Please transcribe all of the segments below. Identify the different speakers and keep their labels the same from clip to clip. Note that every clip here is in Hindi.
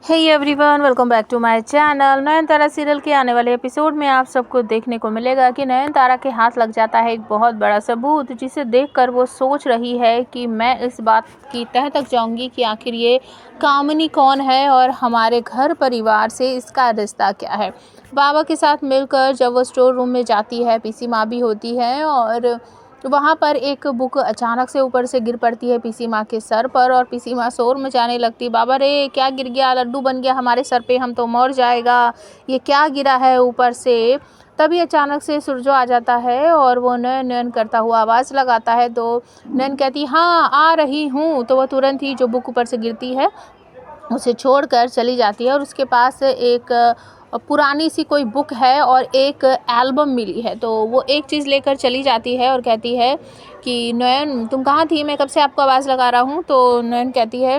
Speaker 1: Hey everyone, welcome back to my channel. Nayanthara serial के आने वाले एपिसोड में आप सबको देखने को मिलेगा कि नयनतारा के हाथ लग जाता है एक बहुत बड़ा सबूत, जिसे देखकर वो सोच रही है कि मैं इस बात की तह तक जाऊंगी कि आखिर ये कामिनी कौन है और हमारे घर परिवार से इसका रिश्ता क्या है। बाबा के साथ मिलकर जब वो स्टोर रूम में जाती है, पीसी माँ भी होती है और वहाँ पर एक बुक अचानक से ऊपर से गिर पड़ती है पीसी माँ के सर पर और पीसी माँ शोर मचाने लगती है, बाबा रे क्या गिर गया, लड्डू बन गया हमारे सर पे, हम तो मर जाएगा, ये क्या गिरा है ऊपर से। तभी अचानक से सूरजो आ जाता है और वो नयन नयन करता हुआ आवाज़ लगाता है, तो नयन कहती हाँ आ रही हूँ। तो वह तुरंत ही जो बुक ऊपर से गिरती है उसे छोड़कर चली जाती है और उसके पास एक पुरानी सी कोई बुक है और एक एल्बम मिली है। तो वो एक चीज़ लेकर चली जाती है और कहती है कि नयन तुम कहाँ थी, मैं कब से आपको आवाज़ लगा रहा हूँ। तो नयन कहती है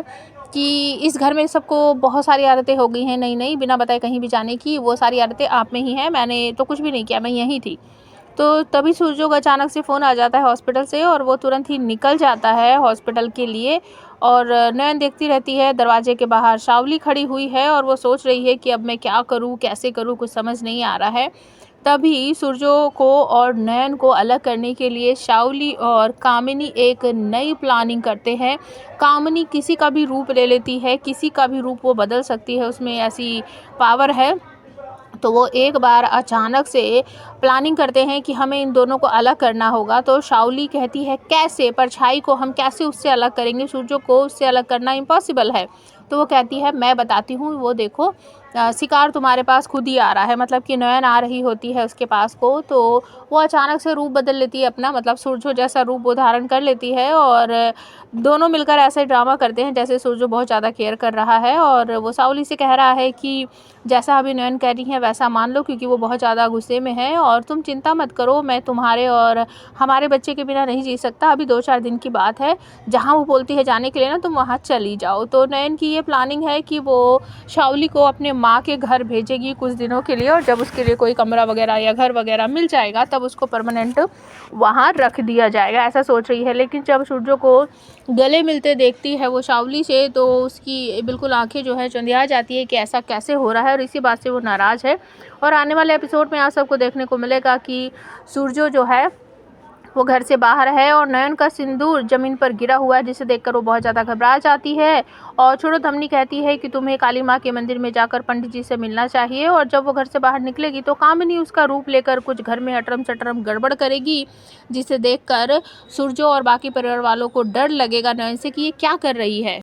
Speaker 1: कि इस घर में सबको बहुत सारी आदतें हो गई हैं नई नई, बिना बताए कहीं भी जाने की, वो सारी आदतें आप में ही हैं, मैंने तो कुछ भी नहीं किया, मैं यहीं थी। तो तभी सूरजो का अचानक से फ़ोन आ जाता है हॉस्पिटल से और वो तुरंत ही निकल जाता है हॉस्पिटल के लिए। और नयन देखती रहती है, दरवाजे के बाहर शावली खड़ी हुई है और वो सोच रही है कि अब मैं क्या करूँ, कैसे करूँ, कुछ समझ नहीं आ रहा है। तभी सूरजो को और नयन को अलग करने के लिए शावली और कामिनी एक नई प्लानिंग करते हैं। कामिनी किसी का भी रूप ले लेती है, किसी का भी रूप वो बदल सकती है, उसमें ऐसी पावर है। तो वो एक बार अचानक से प्लानिंग करते हैं कि हमें इन दोनों को अलग करना होगा। तो शावली कहती है कैसे, परछाई को हम कैसे उससे अलग करेंगे, सूरजो को उससे अलग करना इम्पॉसिबल है। तो वो कहती है मैं बताती हूँ, वो देखो शिकार तुम्हारे पास खुद ही आ रहा है, मतलब कि नयन आ रही होती है उसके पास को। तो वो अचानक से रूप बदल लेती है अपना, मतलब सूरजो जैसा रूप वो धारण कर लेती है और दोनों मिलकर ऐसे ड्रामा करते हैं जैसे सूरजो बहुत ज़्यादा केयर कर रहा है। और वो शावली से कह रहा है कि जैसा अभी नयन कह रही है वैसा मान लो, क्योंकि वो बहुत ज़्यादा गुस्से में है, और तुम चिंता मत करो, मैं तुम्हारे और हमारे बच्चे के बिना नहीं जी सकता, अभी 2-4 दिन की बात है, जहाँ वो बोलती है जाने के लिए ना तुम वहाँ चली जाओ। तो नयन की ये प्लानिंग है कि वो शावली को अपने माँ के घर भेजेगी कुछ दिनों के लिए, और जब उसके लिए कोई कमरा वगैरह या घर वगैरह मिल जाएगा तब उसको परमानेंट वहाँ रख दिया जाएगा, ऐसा सोच रही है। लेकिन जब सूरजो को गले मिलते देखती है वो शावली से, तो उसकी बिल्कुल आंखें जो है चंदिया जाती है कि ऐसा कैसे हो रहा है, और इसी बात से वो नाराज़ है। और आने वाले एपिसोड में आप सबको देखने को मिलेगा कि सूरजो जो है वो घर से बाहर है और नयन का सिंदूर ज़मीन पर गिरा हुआ है, जिसे देखकर वो बहुत ज़्यादा घबरा जाती है। और छोड़ो धमनी कहती है कि तुम्हें काली माँ के मंदिर में जाकर पंडित जी से मिलना चाहिए, और जब वो घर से बाहर निकलेगी तो कामिनी उसका रूप लेकर कुछ घर में अटरम सटरम गड़बड़ करेगी, जिसे देखकर सूरजो और बाकी परिवार वालों को डर लगेगा नयन से कि ये क्या कर रही है।